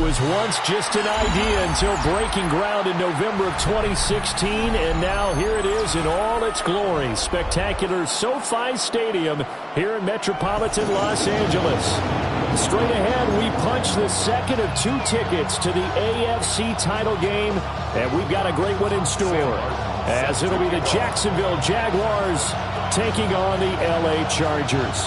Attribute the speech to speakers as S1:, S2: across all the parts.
S1: was once just an idea until breaking ground in November of 2016, and now here it is in all its glory. Spectacular SoFi Stadium here in metropolitan Los Angeles. Straight ahead, we punch the second of 2 tickets to the AFC title game, and we've got a great one in store, as it'll be the Jacksonville Jaguars taking on the LA Chargers.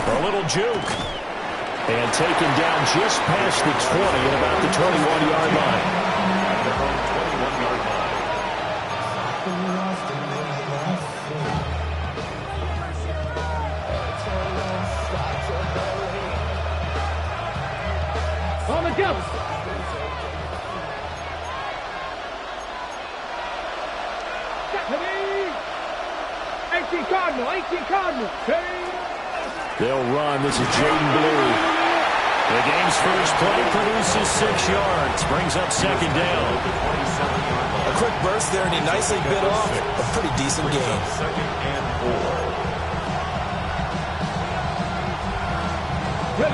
S1: A little juke. And taken down just past the 20 at about the 21-yard line.
S2: On the jump. Cardinal, 18 Cardinal.
S1: They'll run. This is Jaden Blue. The game's first play produces 6 yards. Brings up second down.
S3: A quick burst there, and he nicely bit off a pretty decent gain.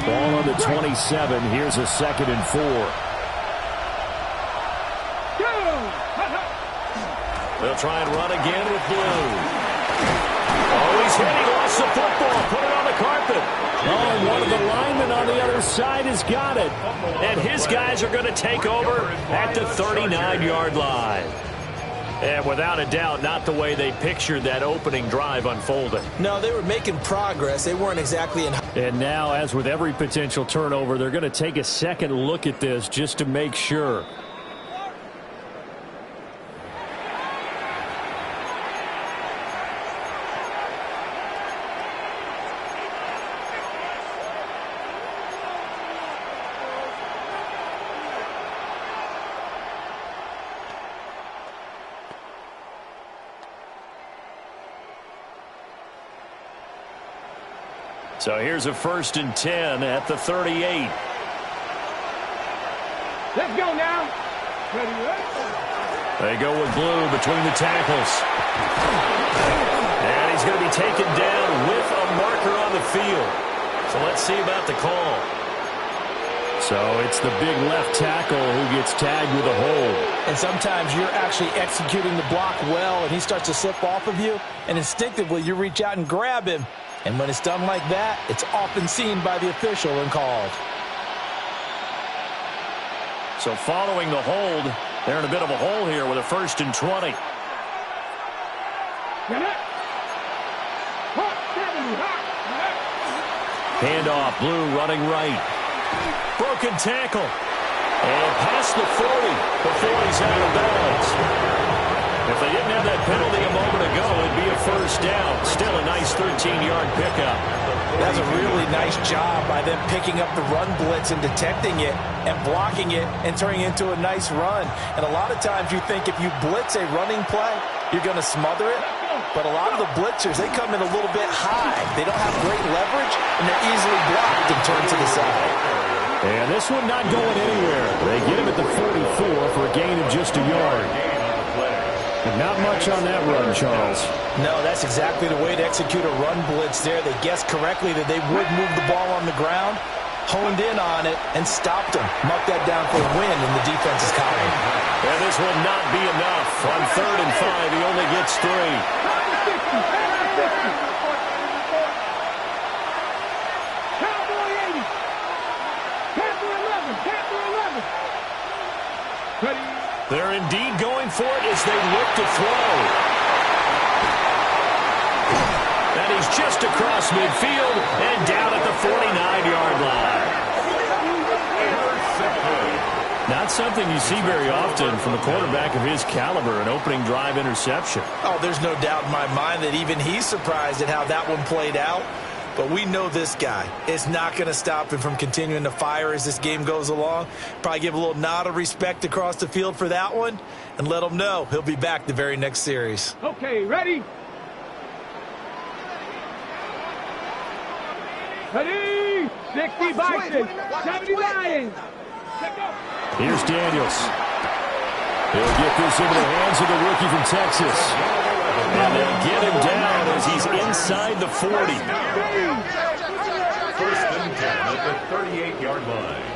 S1: Ball on the 27. Here's a 2nd and 4. They'll try and run again with Blue. Oh, he's hit. He lost the football. Put it on the carpet. Oh, one of the linemen on the other side has got it. And his guys are going to take over at the 39-yard line. And without a doubt, not the way they pictured that opening drive unfolding.
S3: No, they were making progress. They weren't exactly in.
S1: And now, as with every potential turnover, they're going to take a second look at this just to make sure. So here's a 1st and 10 at the 38.
S2: Let's go now.
S1: They go with Blue between the tackles. And he's going to be taken down with a marker on the field. So let's see about the call. So it's the big left tackle who gets tagged with a hold.
S3: And sometimes you're actually executing the block well, and he starts to slip off of you, and instinctively you reach out and grab him. And when it's done like that, it's often seen by the official and called.
S1: So following the hold, they're in a bit of a hole here with a 1st and 20. Handoff, Blue running right. Broken tackle. And past the 40 before he's out of bounds. If they didn't have that penalty a moment ago, it'd be a 1st down. Still a nice 13-yard pickup.
S3: That's a really nice job by them picking up the run blitz and detecting it and blocking it and turning it into a nice run. And a lot of times you think if you blitz a running play, you're going to smother it. But a lot of the blitzers, they come in a little bit high. They don't have great leverage, and they're easily blocked and turned to the side.
S1: And this one not going anywhere. They get him at the 44 for a gain of just a yard. And not much on that run, Charles.
S3: No, that's exactly the way to execute a run blitz there. They guessed correctly that they would move the ball on the ground, honed in on it, and stopped them. Mark that down for a win in the defense's column.
S1: And this will not be enough. On 3rd and 5, he only gets 3. They're indeed going for it as they look to throw. And he's just across midfield and down at the 49-yard line. Not something you see very often from a quarterback of his caliber, an opening drive interception.
S3: Oh, there's no doubt in my mind that even he's surprised at how that one played out. But we know this guy is not going to stop him from continuing to fire as this game goes along. Probably give a little nod of respect across the field for that one and let him know he'll be back the very next series.
S2: Okay, ready? Ready? 60 Bison, 70 Lions.
S1: Here's Daniels. He'll get this into the hands of the rookie from Texas. And they'll get him down as he's inside the 40.
S4: First and 10 at the 38-yard line.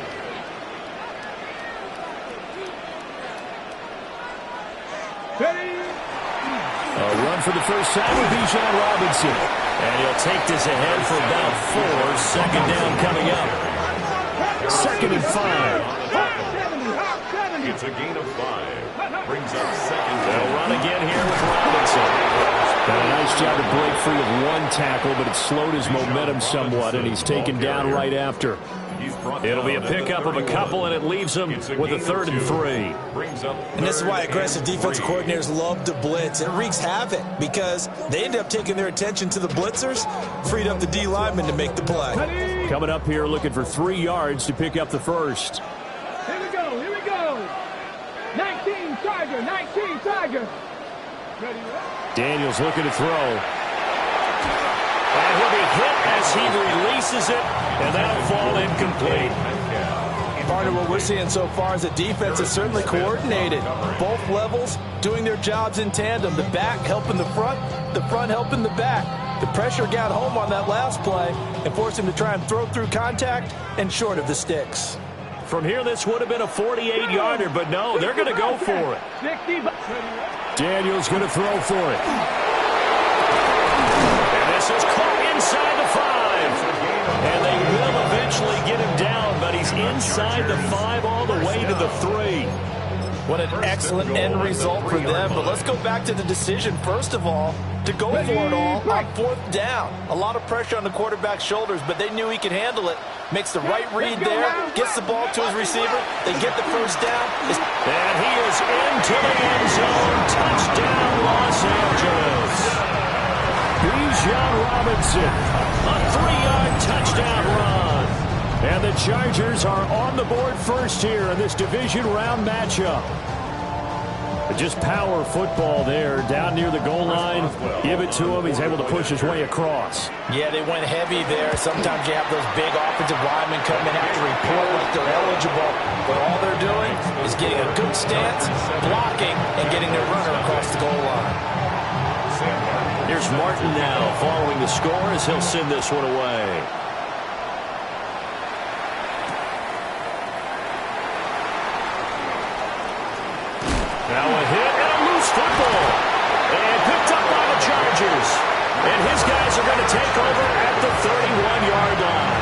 S1: A run for the first time with Bijan Robinson. And he'll take this ahead for about 4. Second down coming up. 2nd and 5.
S4: It's a gain of 5. Brings up second.
S1: They'll run again here with Robinson. Got a nice job to break free of one tackle, but it slowed his momentum somewhat, and he's taken down right after. It'll be a pickup of a couple, and it leaves him with a 3rd and 3.
S3: And this is why aggressive defensive coordinators love to blitz. It wreaks havoc because they end up taking their attention to the blitzers, freed up the D lineman to make the play.
S1: Coming up here looking for 3 yards to pick up the first.
S2: Here we go. 19 Tiger. Ready?
S1: Daniels looking to throw. And he'll be hit as he releases it, and that'll fall incomplete.
S3: Part of what we're seeing so far is the defense is certainly coordinated. Both levels doing their jobs in tandem. The back helping the front helping the back. The pressure got home on that last play and forced him to try and throw through contact and short of the sticks.
S1: From here, this would have been a 48-yarder, but no, they're going to go for it. Daniels going to throw for it. And this is caught inside the 5. And they will eventually get him down, but he's inside the 5 all the way to the 3.
S3: What an excellent end result for them. But let's go back to the decision, first of all, to go for it all on 4th down. A lot of pressure on the quarterback's shoulders, but they knew he could handle it. Makes the right read there, gets the ball to his receiver. They get the first down.
S1: And he is into the end zone. Touchdown, Los Angeles. Bijan Robinson, a 3-yard touchdown run. And the Chargers are on the board first here in this division round matchup. Just power football there, down near the goal line. Give it to him. He's able to push his way across.
S3: Yeah, they went heavy there. Sometimes you have those big offensive linemen come in, have to report like they're eligible. But all they're doing is getting a good stance, blocking, and getting their runner across the goal line.
S1: Here's Martin now following the score as he'll send this one away. Now a hit and a loose football. And picked up by the Chargers. And his guys are going to take over at the 31-yard line.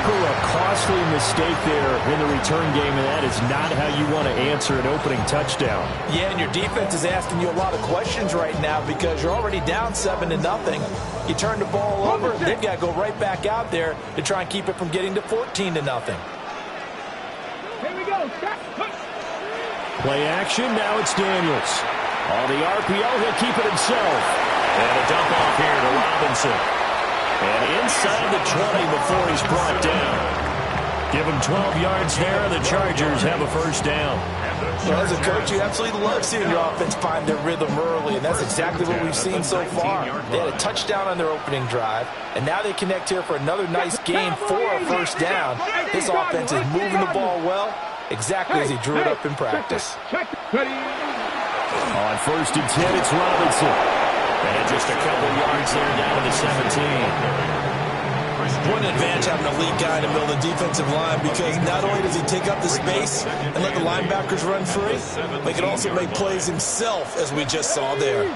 S1: A costly mistake there in the return game, and that is not how you want to answer an opening touchdown.
S3: Yeah, and your defense is asking you a lot of questions right now because you're already down 7-0. You turn the ball over, they've got to go right back out there to try and keep it from getting to 14-0.
S2: Here we go.
S1: Play action, now it's Daniels. On the RPO, he'll keep it himself. And a dump off here to Robinson. And inside the 20 before he's brought down. Give him 12 yards there, and the Chargers have a first down.
S3: Well, as a coach, you absolutely love seeing your offense find their rhythm early, and that's exactly what we've seen so far. They had a touchdown on their opening drive, and now they connect here for another nice gain for a first down. This offense is moving the ball well, exactly as he drew it up in practice.
S1: On 1st and 10, it's Robinson. And just a couple yards there down to the 17.
S3: What an advantage having a lead guy in the middle of the defensive line because not only does he take up the space and let the linebackers run free, but he can also make plays himself, as we just saw there.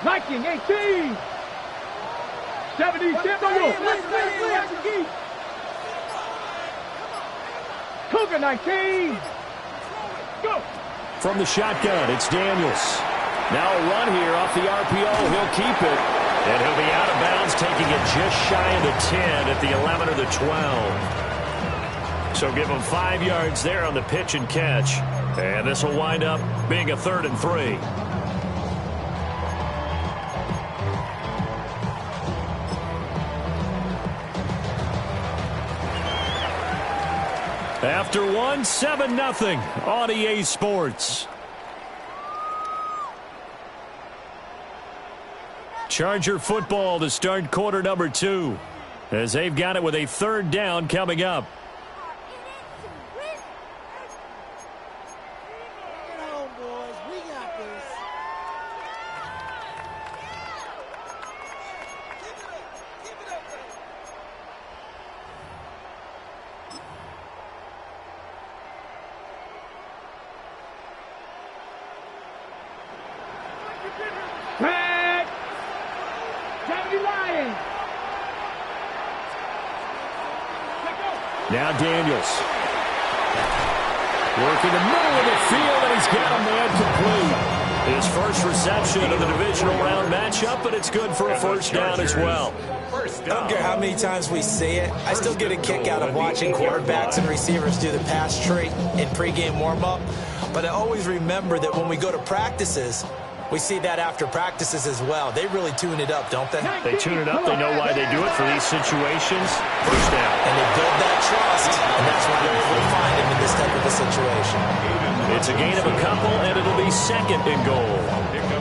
S2: Viking 18. 77. Cougar 19. Go.
S1: From the shotgun, it's Daniels. Now a run here off the RPO. He'll keep it. And he'll be out of bounds, taking it just shy of the 10 at the 11 or the 12. So give him 5 yards there on the pitch and catch. And this will wind up being a 3rd and 3. After one, 7-0 on EA Sports. Charger football to start quarter number 2 as they've got it with a 3rd down coming up. Now Daniels. Working the middle of the field, and he's got a man complete. His first reception of the divisional round matchup, but it's good for a first down as well.
S3: I don't care how many times we see it. I still get a kick out of watching quarterbacks and receivers do the pass trait in pregame warm-up. But I always remember that when we go to practices, we see that after practices as well. They really tune it up, don't they?
S1: They tune it up. They know why they do it for these situations. First down.
S3: And they build that trust, and that's why they're able to find him in this type of a situation.
S1: It's a gain of a couple, and it'll be second and goal.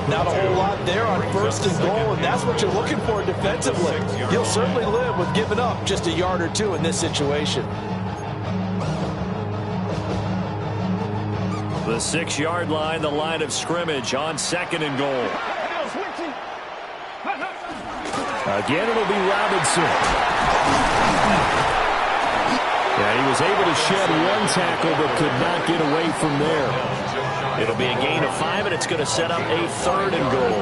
S3: Not a whole lot there on first and goal, and that's what you're looking for defensively. You'll certainly live with giving up just a yard or two in this situation.
S1: The 6-yard line, the line of scrimmage on second and goal. Again, it'll be Robinson. Yeah, he was able to shed one tackle but could not get away from there. It'll be a gain of 5, and it's going to set up a third and goal.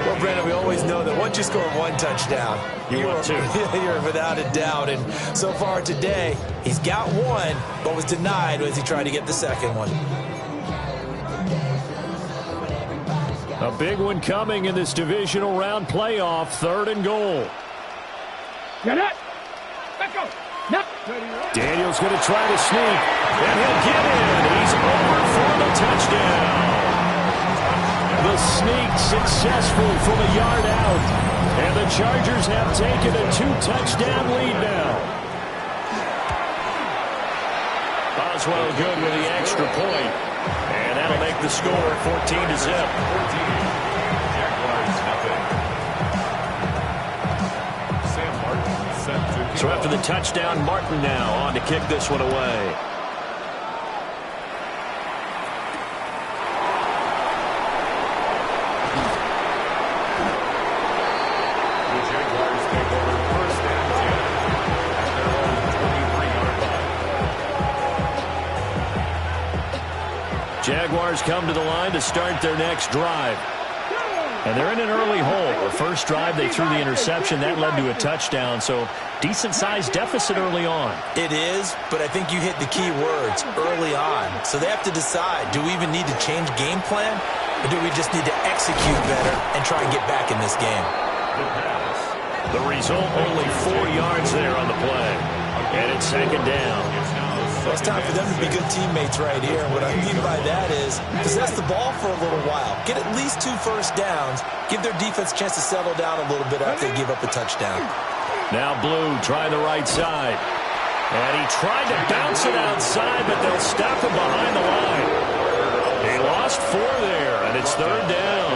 S3: Well, Brandon, we always know that once you score one touchdown, you're without a doubt. And so far today, he's got one, but was denied as he tried to get the second one.
S1: A big one coming in this divisional round playoff, third and goal.
S2: Get it. Let's go. No.
S1: Daniels going to try to sneak, and he'll get in. He's over for the touchdown. The sneak successful from a yard out, and the Chargers have taken a 2-touchdown lead now. Boswell good with the extra point, and that'll make the score 14-0. So after the touchdown, Martin now on to kick this one away. Jaguars come to the line to start their next drive. And they're in an early hole. The first drive, they threw the interception. That led to a touchdown. So decent-sized deficit early on.
S3: It is, but I think you hit the key words, early on. So they have to decide, do we even need to change game plan? Or do we just need to execute better and try and get back in this game?
S1: The result, only 4 yards there on the play. And it's second down.
S3: Well, it's time for them to be good teammates right here. And what I mean by that is possess the ball for a little while. Get at least 2 first downs. Give their defense a chance to settle down a little bit after they give up a touchdown.
S1: Now Blue trying the right side. And he tried to bounce it outside, but they'll stop him behind the line. He lost 4 there, and it's third down.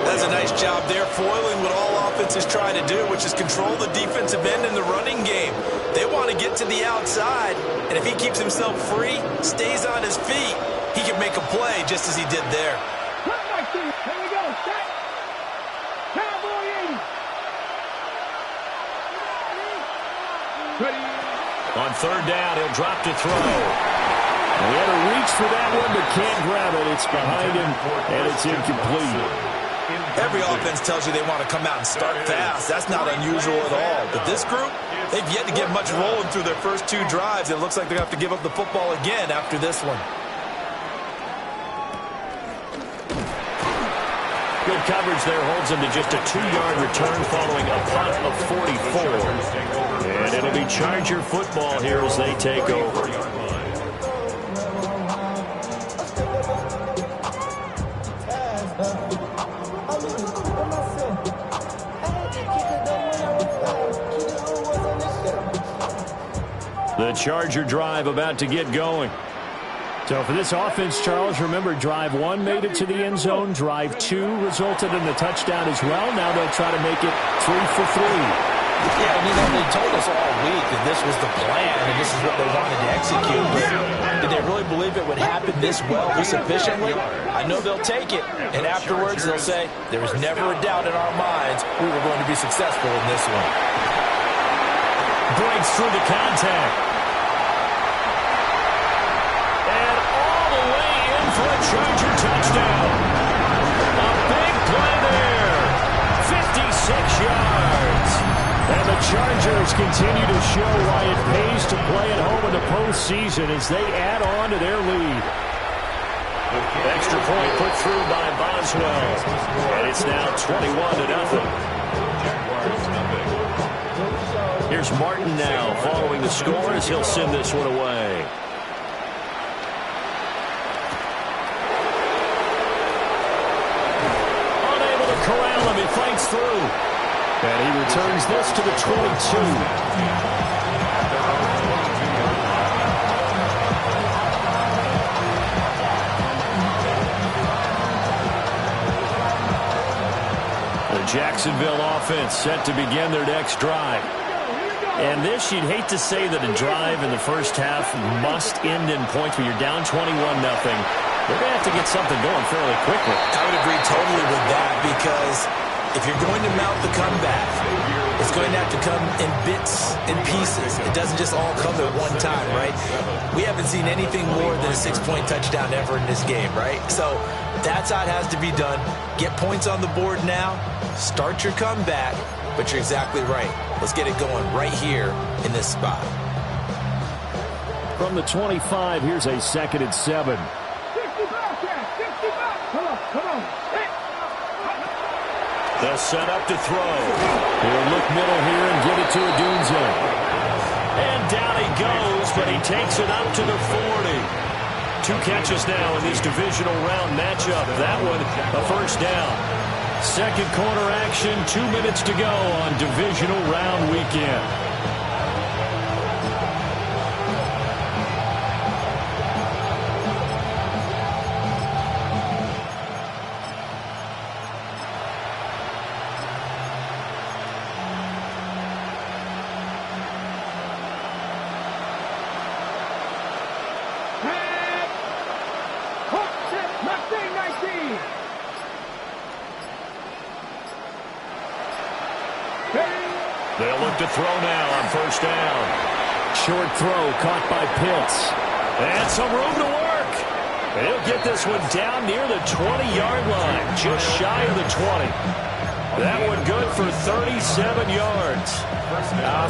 S3: That's a nice job there, foiling what all offenses try to do, which is control the defensive end in the running game. They want to get to the outside, and if he keeps himself free, stays on his feet, he can make a play just as he did there.
S2: Here we go. Set. Cowboy 80. Ready.
S1: On third down, he'll drop to throw. He had to reach for that one, but can't grab it. It's behind him, and it's incomplete.
S3: Every offense tells you they want to come out and start fast. That's not unusual at all. But this group, they've yet to get much rolling through their first 2 drives. It looks like they're going to have to give up the football again after this one.
S1: Good coverage there holds him to just a 2-yard return following a punt of 44. And it'll be Charger football here as they take over. The Charger drive about to get going. So for this offense, Charles, remember, drive 1 made it to the end zone. Drive 2 resulted in a touchdown as well. Now they'll try to make it 3 for 3.
S3: Yeah, and they told us all week that this was the plan and this is what they wanted to execute. But did they really believe it would happen this well, this efficiently? I know they'll take it, and afterwards they'll say, there was never a doubt in our minds we were going to be successful in this one.
S1: Breaks through the contact. For a Charger touchdown. A big play there. 56 yards. And the Chargers continue to show why it pays to play at home in the postseason as they add on to their lead. Extra point put through by Boswell. And it's now 21-0. Here's Martin now following the score as he'll send this one away. Unable to corral him. He fights through. And he returns this to the 22. The Jacksonville offense set to begin their next drive. And this, you'd hate to say that a drive in the first half must end in points when you're down 21-0. They're going to have to get something going fairly quickly.
S3: I would agree totally with that, because if you're going to mount the comeback, it's going to have to come in bits and pieces. It doesn't just all come at one time, right? We haven't seen anything more than a 6-point touchdown ever in this game, right? So that's how it has to be done. Get points on the board now. Start your comeback. But you're exactly right. Let's get it going right here in this spot.
S1: From the 25, here's a 2nd and 7.
S2: 60 back, 60 back. Come on. Hey.
S1: They'll set up to throw. He'll look middle here and get it to Odunze. And down he goes, but he takes it up to the 40. 2 catches now in this divisional round matchup. That one, a first down. Second quarter action, 2 minutes to go on divisional round weekend. They'll look to throw now on first down. Short throw caught by Pitts. And some room to work. And he'll get this one down near the 20-yard line, just shy of the 20. That one good for 37 yards.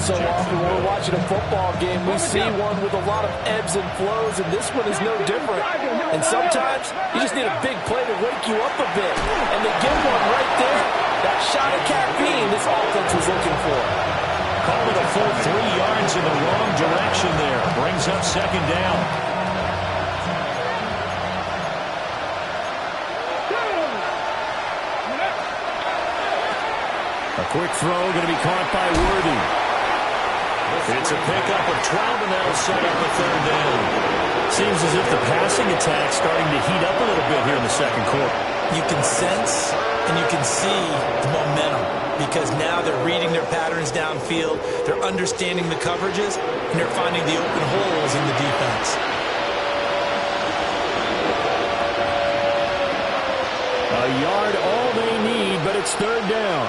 S3: So often when we're watching a football game, we see one with a lot of ebbs and flows, and this one is no different. And sometimes you just need a big play to wake you up a bit. And they get one right there. That shot of caffeine this offense was looking for.
S1: Call it a full 3 yards in the wrong direction there. Brings up second down. A quick throw going to be caught by Worthy. It's a pickup of 12, and that'll set up a third down. Seems as if the passing attack's starting to heat up a little bit here in the second quarter.
S3: You can sense and you can see the momentum, because now they're reading their patterns downfield, they're understanding the coverages, and they're finding the open holes in the defense.
S1: A yard all they need, but it's third down.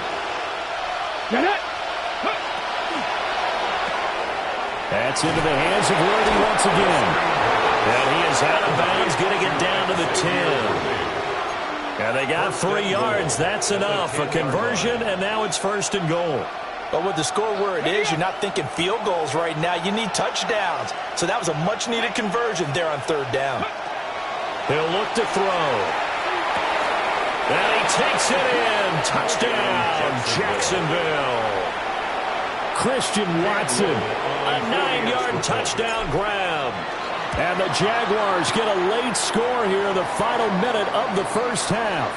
S2: Get it!
S1: That's into the hands of Worthy once again. And he is out of bounds, getting it down to the 10. And they got 3 yards. That's enough. A conversion, and now it's first and goal.
S3: But with the score where it is, you're not thinking field goals right now. You need touchdowns. So that was a much-needed conversion there on third down.
S1: He'll look to throw. And he takes it in. Touchdown, Jacksonville. Christian Watson, a 9-yard touchdown grab. And the Jaguars get a late score here in the final minute of the first half.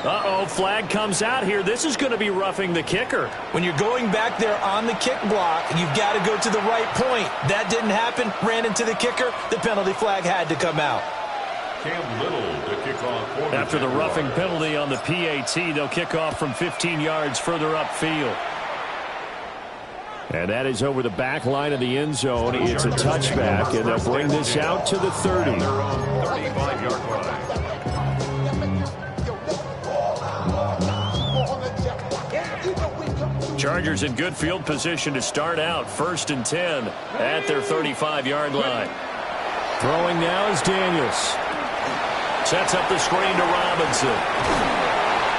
S1: Uh-oh, flag comes out here. This is going to be roughing the kicker.
S3: When you're going back there on the kick block, you've got to go to the right point. That didn't happen. Ran into the kicker. The penalty flag had to come out.
S4: Cam Little to kick off.
S1: After the roughing penalty on the PAT, they'll kick off from 15 yards further upfield. And that is over the back line of the end zone. It's a touchback, and they'll bring this out to the 30.
S4: Their own 35-yard line.
S1: Chargers in good field position to start out. 1st and 10 at their 35-yard line. Throwing now is Daniels. Sets up the screen to Robinson.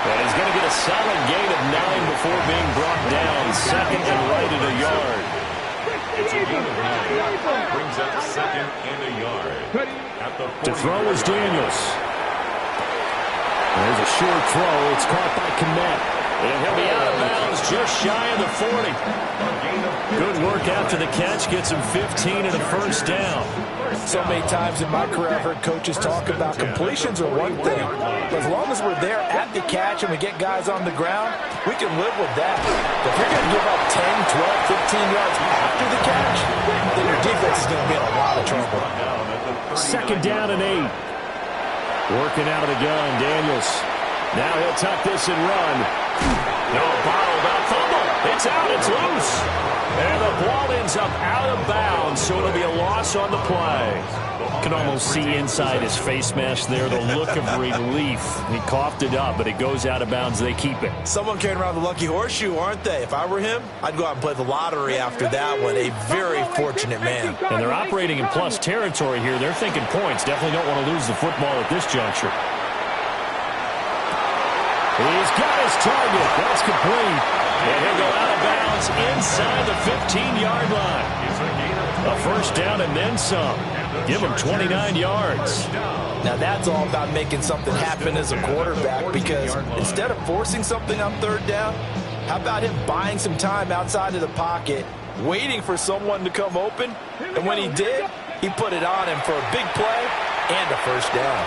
S1: And he's going to get a solid gain of 9 before being brought down. Second and right at a yard.
S4: It's a gain of 9. Brings up second and a yard.
S1: To throw is Daniels. There's a short throw. It's caught by Kmet. And he'll be out of bounds just shy of the 40. Good work after the catch. Gets him 15 and a first down.
S3: So many times in my career I've heard coaches talk about completions are one thing. But as long as we're there at the catch and we get guys on the ground, we can live with that. But if you're going to give up 10, 12, 15 yards after the catch, then your defense is going to be in a lot of trouble.
S1: Second down and 8. Working out of the gun, Daniels. Now he'll tuck this and run. No, bottled up, fumble. It's out, it's loose. And the ball ends up out of bounds, so it'll be a loss on the play. Can almost see inside his face mask there the look of relief. He coughed it up, but it goes out of bounds. They keep it.
S3: Someone carrying around the lucky horseshoe, aren't they? If I were him, I'd go out and play the lottery after that one. A very fortunate man.
S1: And they're operating in plus territory here. They're thinking points. Definitely don't want to lose the football at this juncture. He's got his target. That's complete. And he'll go out of bounds inside the 15-yard line. A first down and then some. Give him 29 yards.
S3: Now that's all about making something happen as a quarterback, because instead of forcing something on third down, how about him buying some time outside of the pocket, waiting for someone to come open, and when he did, he put it on him for a big play and a first down.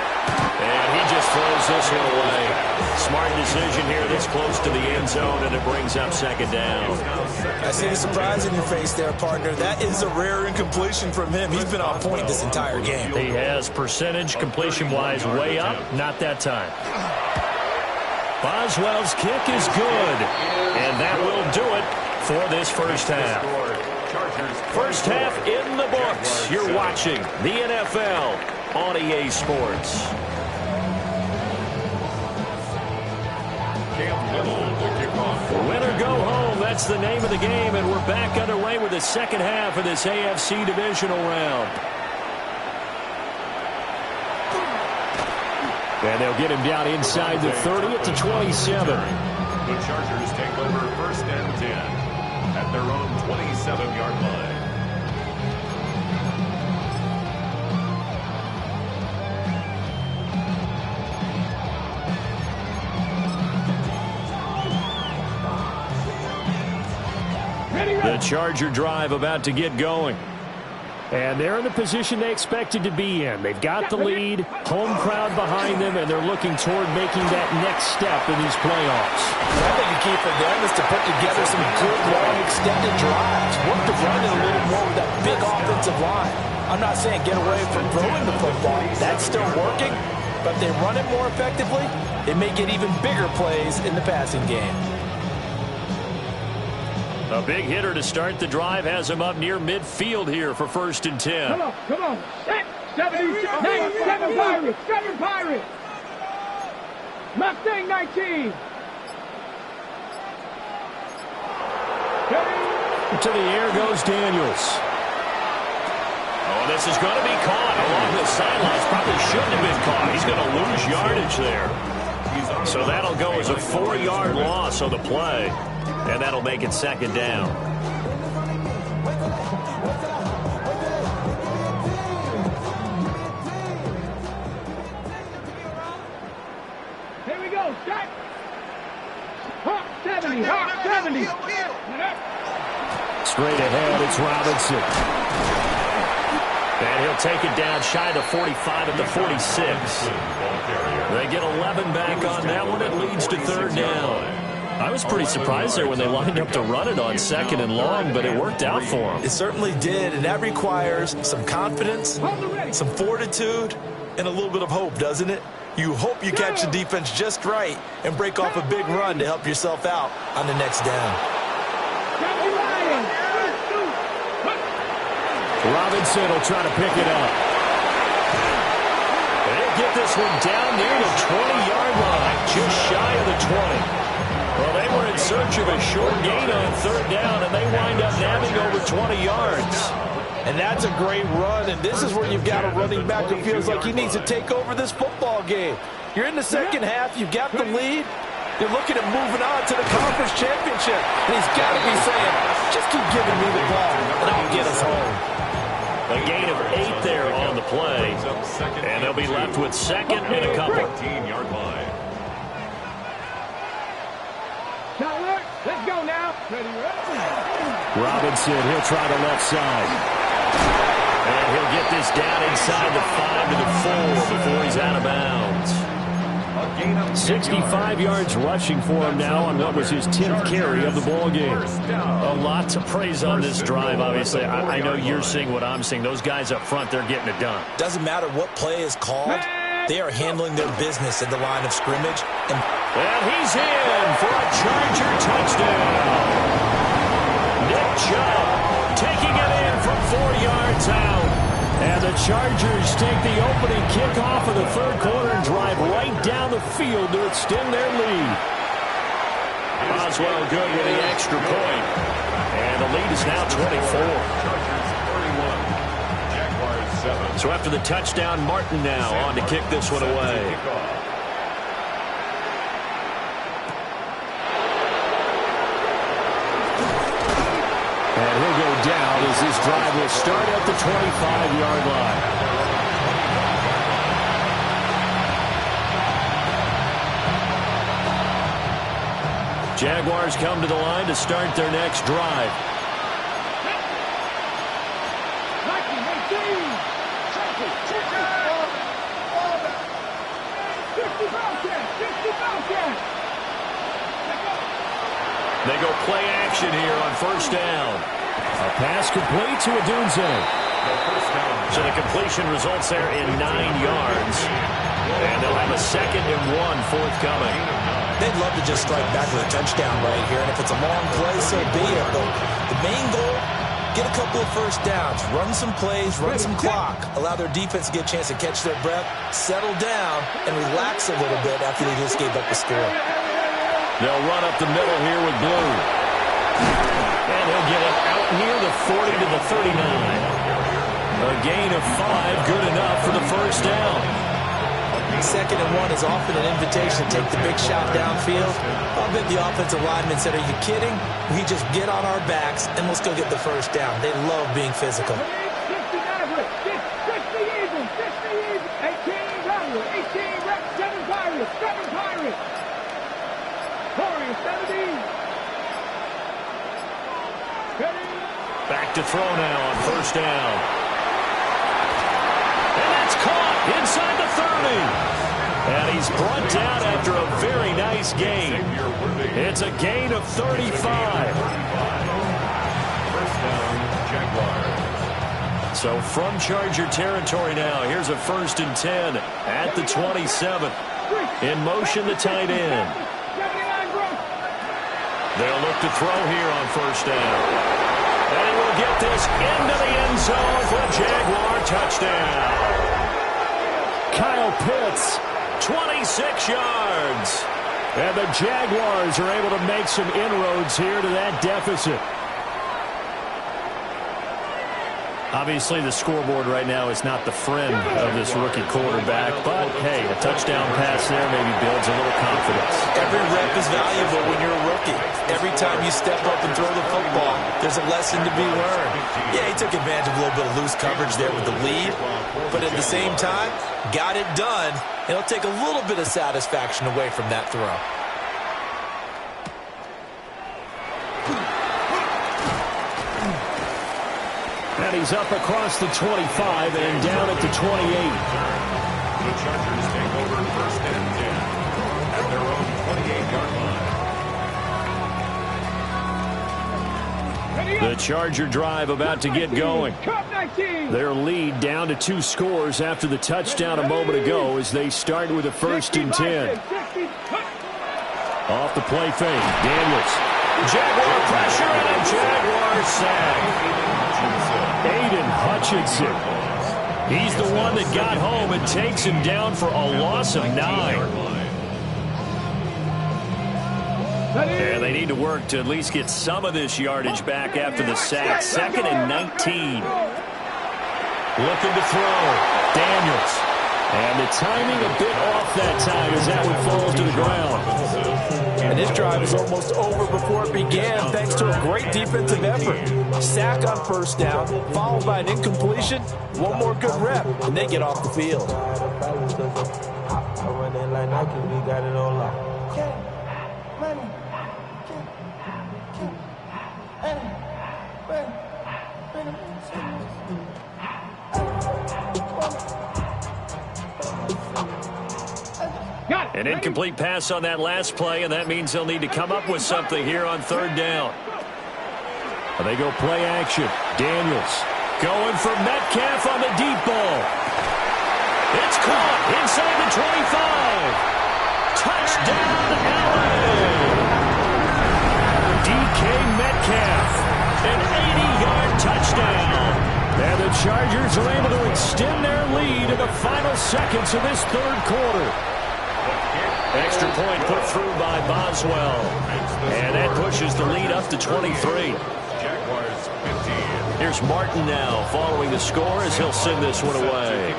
S1: And he just throws this one away. Smart decision here this close to the end zone, and it brings up second down.
S3: I see the surprise in your face there, partner. That is a rare incompletion from him. He's been on point this entire game.
S1: He has percentage completion-wise way up. Not that time. Boswell's kick is good. And that will do it for this first half. First half in the books. You're watching the NFL on EA Sports. Win or go home, that's the name of the game, and we're back underway with the second half of this AFC divisional round. And they'll get him down inside the 30 at the 27.
S4: The Chargers take over first and 10 at their own 27-yard line.
S1: The Charger drive about to get going. And they're in the position they expected to be in. They've got the lead, home crowd behind them, and they're looking toward making that next step in these playoffs.
S3: I think the key for them is to put together some good, long, extended drives. Work to run it a little more with that big offensive line. I'm not saying get away from throwing the football. That's still working. But if they run it more effectively, they may get even bigger plays in the passing game.
S1: A big hitter to start the drive has him up near midfield here for first and 10.
S2: Come on. 7 Pirates. Mustang 19.
S1: To the air goes Daniels. Oh, this is going to be caught along the sidelines. Probably shouldn't have been caught. He's going to lose yardage there. So that'll go as a 4-yard loss on the play. And that'll make it second down.
S2: Here we go. Shot. Hawk 70.
S1: Straight ahead, it's Robinson. And he'll take it down shy of the 45 at the 46. They get 11 back on that one. It leads to third down. I was pretty surprised there when they lined up to run it on second and long, but it worked out for them.
S3: It certainly did, and that requires some confidence, some fortitude, and a little bit of hope, doesn't it? You hope you catch the defense just right and break off a big run to help yourself out on the next down.
S1: Robinson will try to pick it up. They'll get this one down near the 20-yard line, just shy of the 20. Well, they were in search of a short gain on third down, and they wind up nabbing over 20 yards.
S3: And that's a great run, and this is where you've got a running back who feels like he needs to take over this football game. You're in the second half, you've got the lead, You're looking at moving on to the conference championship. And he's got to be saying, just keep giving me the ball, and I'll get us home.
S1: A gain of 8 there on the play. And they'll be left with second and a couple.
S4: 15-yard line.
S2: Let's go now.
S1: Robinson, he'll try the left side. And he'll get this down inside the 5 to the 4 before he's out of bounds. 65 yards rushing for him now on what was his 10th carry of the ball game. A lot to praise on this drive, obviously. I know you're seeing what I'm seeing. Those guys up front, they're getting it done.
S3: Doesn't matter what play is called. They are handling their business at the line of scrimmage. And
S1: he's in for a Charger touchdown. Nick Chubb taking it in from 4 yards out. And the Chargers take the opening kickoff of the third quarter and drive right down the field to extend their lead. Boswell good with the extra point. And the lead is now 24. So after the touchdown, Martin now on to kick this one away. And he'll go down as this drive will start at the 25-yard line. Jaguars come to the line to start their next drive. They go play action here on first down. A pass complete to Odunze. So the completion results there in 9 yards. And they'll have a 2nd and 1 forthcoming.
S3: they'd love to just strike back with a touchdown right here. And if it's a long play, so be it. But the main goal, get a couple of first downs, run some plays, run some clock, allow their defense to get a chance to catch their breath, settle down, and relax a little bit after they just gave up the score.
S1: They'll run up the middle here with Blue. And he'll get it out near the 40 to the 39. A gain of 5, good enough for the first down.
S3: 2nd and 1 is often an invitation to take the big shot downfield. I'll bet the offensive lineman said, are you kidding? We just get on our backs and let's go get the first down. They love being physical.
S2: 18 reps, 7 Pirates. Warriors, 17.
S1: Back to throw now on first down. And that's caught inside the 30. And he's brought down after a very nice gain. It's a gain of 35.
S4: First down, Jaguars.
S1: So from Charger territory now, here's a 1st and 10 at the 27. In motion, the tight end. They'll look to throw here on first down. And he will get this into the end zone for a Jaguar touchdown. Kyle Pitts, 26 yards. And the Jaguars are able to make some inroads here to that deficit. Obviously, the scoreboard right now is not the friend of this rookie quarterback. But, hey, a touchdown pass there maybe builds a little confidence.
S3: Every rep is valuable when you're a rookie. Every time you step up and throw the football, there's a lesson to be learned. Yeah, he took advantage of a little bit of loose coverage there with the lead. But at the same time, got it done. It'll take a little bit of satisfaction away from that throw.
S1: And he's up across the 25 and down at the 28.
S4: The Chargers take over 1st and 10 at their own 28-yard line.
S1: The Charger drive about to get going. Their lead down to 2 scores after the touchdown a moment ago as they start with a 1st and 10. Off the play fake, Daniels. Jaguar pressure and a Jaguar sack. Aiden Hutchinson. He's the one that got home and takes him down for a loss of 9. And they need to work to at least get some of this yardage back after the sack. 2nd and 19. Looking to throw. Daniels. And the timing a bit off that time as that one falls to the ground.
S3: And this drive is almost over before it began thanks to a great defensive effort. Sack on first down, followed by an incompletion. One more good rep, and they get off the field.
S1: An incomplete pass on that last play, and that means they'll need to come up with something here on third down. And they go play action. Daniels going for Metcalf on the deep ball. It's caught inside the 25. Touchdown, Allen. DK Metcalf, an 80-yard touchdown. And the Chargers are able to extend their lead in the final seconds of this third quarter. Extra point put through by Boswell. And that pushes the lead up to 23.
S4: Jaguars 15.
S1: Here's Martin now following the score as he'll send this one away.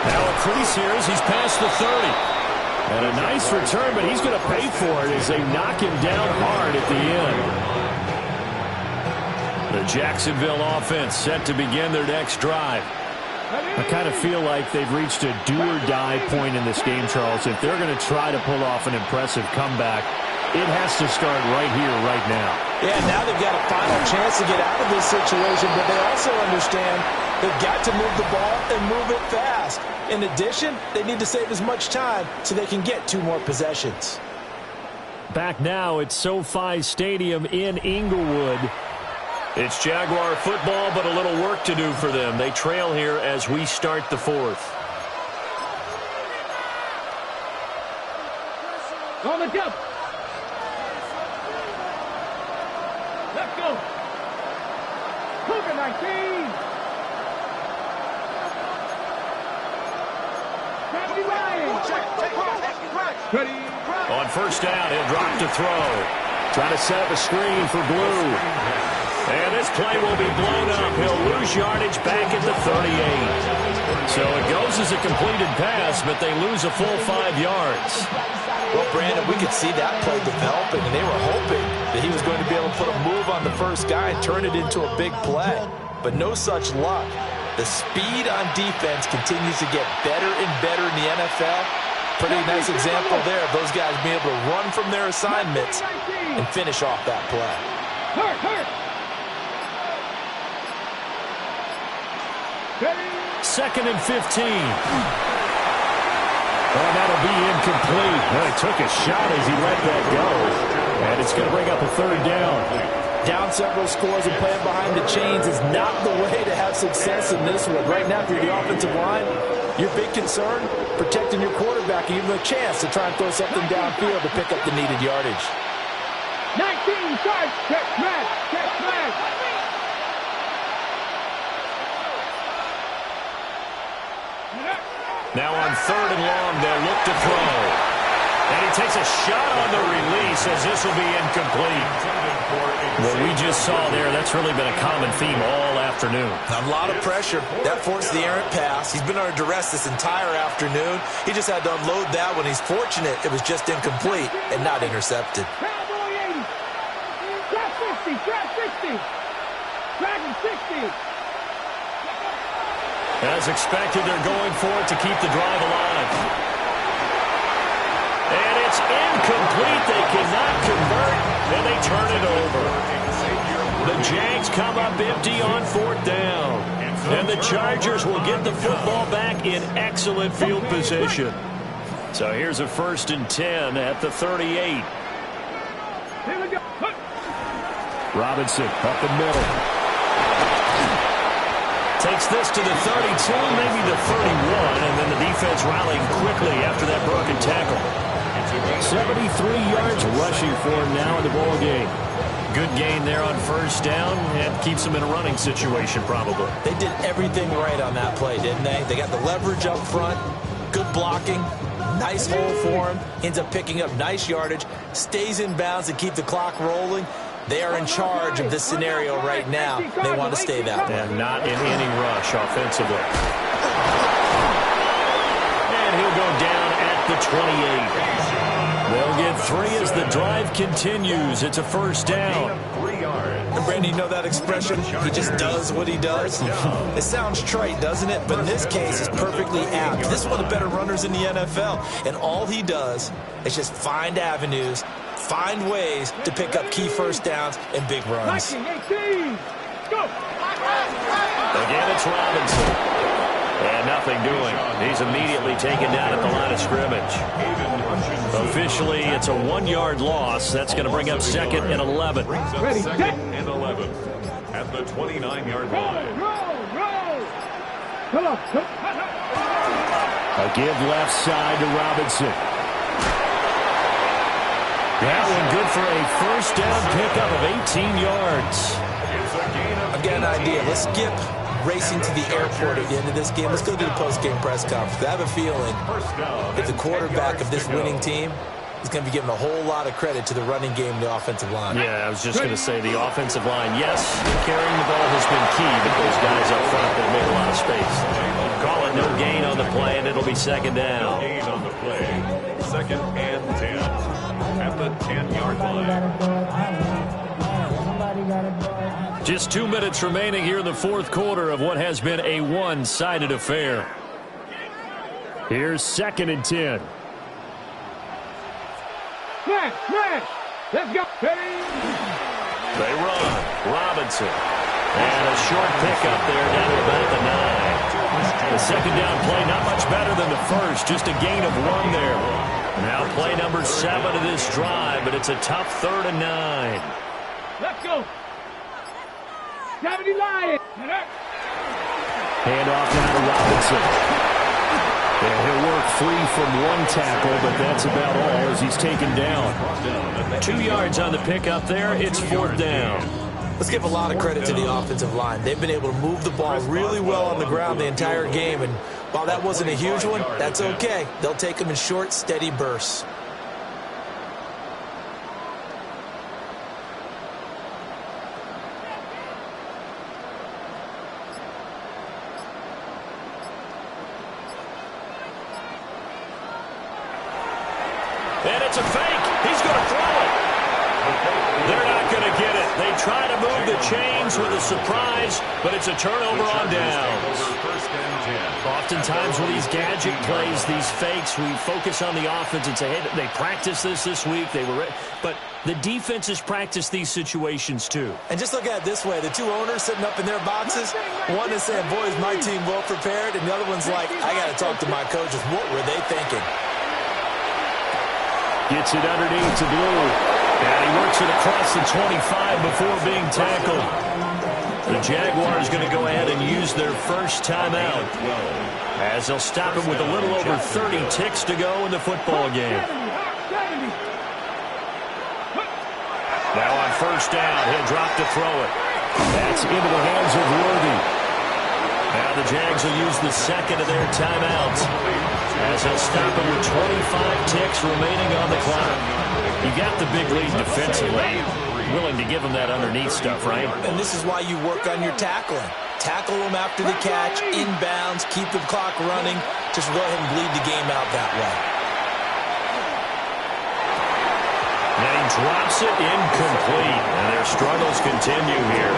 S1: Now a crease here as he's past the 30. And a nice return, but he's going to pay for it as they knock him down hard at the end. The Jacksonville offense set to begin their next drive. I kind of feel like they've reached a do-or-die point in this game, Charles. If they're going to try to pull off an impressive comeback, it has to start right here, right now.
S3: Yeah, now they've got a final chance to get out of this situation, but they also understand they've got to move the ball and move it fast. In addition, they need to save as much time so they can get 2 more possessions.
S1: Back now at SoFi Stadium in Inglewood. It's Jaguar football, but a little work to do for them. They trail here as we start the fourth.
S2: On the jump. Let's go. Cougar 19. Ready.
S1: On first down, he'll drop to throw. Trying to set up a screen for Blue. And this play will be blown up. He'll lose yardage back at the 38. So it goes as a completed pass, but they lose a full 5 yards.
S3: Well, Brandon, we could see that play developing, and they were hoping that he was going to be able to put a move on the first guy and turn it into a big play. But no such luck. The speed on defense continues to get better and better in the NFL. Pretty nice example there of those guys being able to run from their assignments and finish off that play.
S2: Hurt.
S1: 2nd and 15. Oh, that'll be incomplete. Well, he took a shot as he let that go. And it's going to bring up a third down.
S3: Down several scores and playing behind the chains is not the way to have success in this one. Right now, if you're the offensive line, your big concern, protecting your quarterback and giving him a chance to try and throw something downfield to pick up the needed yardage.
S2: 19 starts. Catch smash.
S1: Now on 3rd and long, they'll look to throw. And he takes a shot on the release as this will be incomplete. What we just saw there, that's really been a common theme all afternoon.
S3: A lot of pressure. That forced the errant pass. He's been under duress this entire afternoon. He just had to unload that one. He's fortunate it was just incomplete and not intercepted.
S2: Cowboy 80. Trap 60. Dragon 60.
S1: As expected, they're going for it to keep the drive alive. And it's incomplete. They cannot convert, and they turn it over. The Jags come up empty on 4th down. And the Chargers will get the football back in excellent field position. So here's a 1st and 10 at the 38.
S2: Here we go.
S1: Robinson up the middle. Takes this to the 32, maybe the 31, and then the defense rallying quickly after that broken tackle. 73 yards rushing for him now in the ball game. Good gain there on 1st down and keeps him in a running situation probably.
S3: They did everything right on that play, didn't they? They got the leverage up front, good blocking, nice hole for him, ends up picking up nice yardage, stays in bounds and keep the clock rolling. They are in charge of this scenario right now. They want to stay that way.
S1: And not in any rush offensively. And he'll go down at the 28. They'll get 3 as the drive continues. It's a first down.
S3: And Brandon, you know that expression? He just does what he does. It sounds trite, doesn't it? But in this case, it's perfectly apt. This is one of the better runners in the NFL. And all he does is just find avenues, find ways to pick up key first downs and big runs.
S1: Again, it's Robinson. And nothing doing. He's immediately taken down at the line of scrimmage. Officially, it's a 1-yard loss. That's going to bring up second and 11.
S4: Second and 11 at the 29-yard line.
S1: A give left side to Robinson. That one good for a first down pickup of 18 yards.
S3: Again, idea. Let's skip racing to the airport at the end of this game. Let's go to the post-game press conference. I have a feeling that the quarterback of this winning team is going to be given a whole lot of credit to the running game and the offensive line.
S1: Yeah, I was just going to say the offensive line, yes, carrying the ball has been key, but those guys up front have made a lot of space. Call it no gain on the play, and it'll be second down.
S4: No gain on the play. Second and 10 at the 10-yard line.
S1: Just 2 minutes remaining here in the fourth quarter of what has been a one-sided affair. Here's second and 10.
S2: Smash! Let's go!
S1: They run. Robinson. And a short pickup there down to about the 9. The second down play not much better than the first. Just a gain of 1 there. Now play number 7 of this drive, but it's a tough 3rd and 9.
S2: Let's go! 70 Lions!
S1: Hand off now to Robinson. And he'll work free from 1 tackle, but that's about all as he's taken down. 2 yards on the pickup there. It's 4th down.
S3: Let's give a lot of credit to the offensive line. They've been able to move the ball really well on the ground the entire game, and while that wasn't a huge one, that's okay. They'll take them in short, steady bursts.
S1: And it's a fake. He's going to throw it. They're not going to get it. They try to move the chains with a surprise, but it's a turnover on downs. Oftentimes with these gadget plays, these fakes, we focus on the offense and say, hey, they practiced this week. They were ready. But the defense has practiced these situations too.
S3: And just look at it this way. The 2 owners sitting up in their boxes, one is saying, boy, is my team well prepared, and the other one's like, I got to talk to my coaches. What were they thinking?
S1: Gets it underneath to Blue. And he works it across the 25 before being tackled. The Jaguars going to go ahead and use their first timeout, as they'll stop him with a little over 30 ticks to go in the football game. Now on first down, he'll drop to throw it. That's into the hands of Worthy. Now the Jags will use the second of their timeouts, as they'll stop him with 25 ticks remaining on the clock. You got the big lead defensively. Willing to give him that underneath stuff, right?
S3: And this is why you work on your tackling. Tackle them after the catch, inbounds, keep the clock running. Just go ahead and bleed the game out that way.
S1: And he drops it incomplete. And their struggles continue here.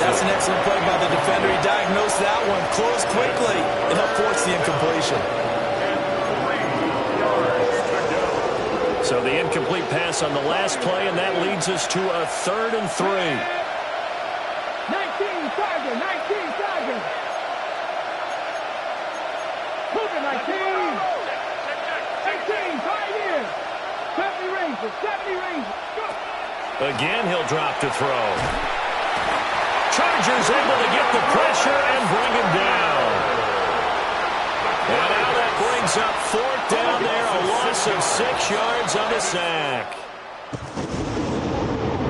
S3: That's an excellent play by the defender. He diagnosed that one, closed quickly, and helped force the incompletion.
S1: So the incomplete pass on the last play, and that leads us to a 3rd and 3.
S2: 19 Tiger! 19 Tiger! Cougar 19! 18, 5 years! 70 Rangers! 70 Rangers! Go!
S1: Again, he'll drop to throw. Chargers able to get the pressure and bring him down. And now that brings up 4th down there, a loss of 6 yards on the sack.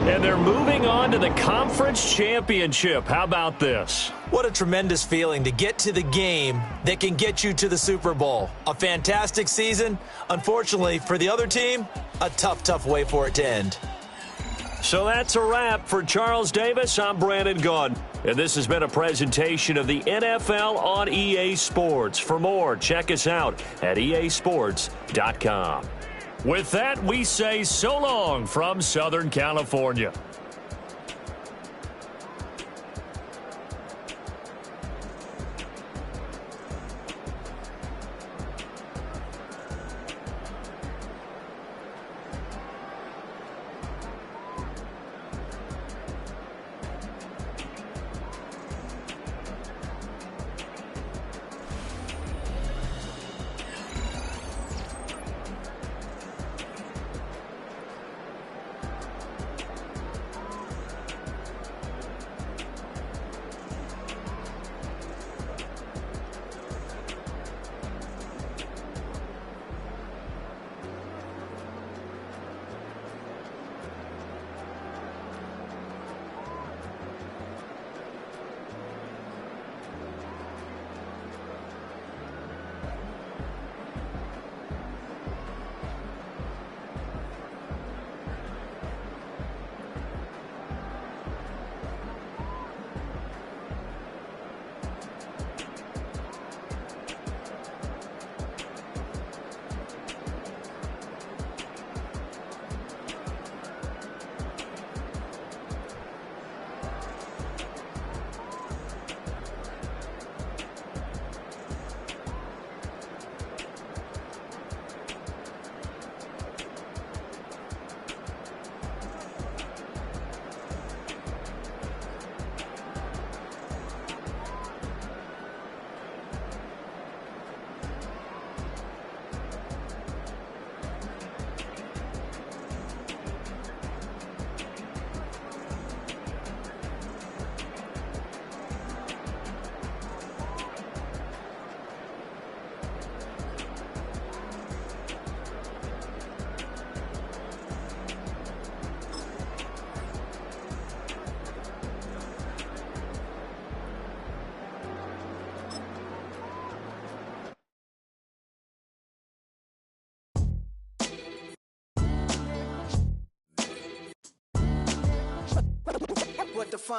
S1: And they're moving on to the conference championship. How about this?
S3: What a tremendous feeling to get to the game that can get you to the Super Bowl. A fantastic season. Unfortunately, for the other team, a tough way for it to end.
S1: So that's a wrap. For Charles Davis, I'm Brandon Gaudin. And this has been a presentation of the NFL on EA Sports. For more, check us out at easports.com. With that, we say so long from Southern California.
S5: What defines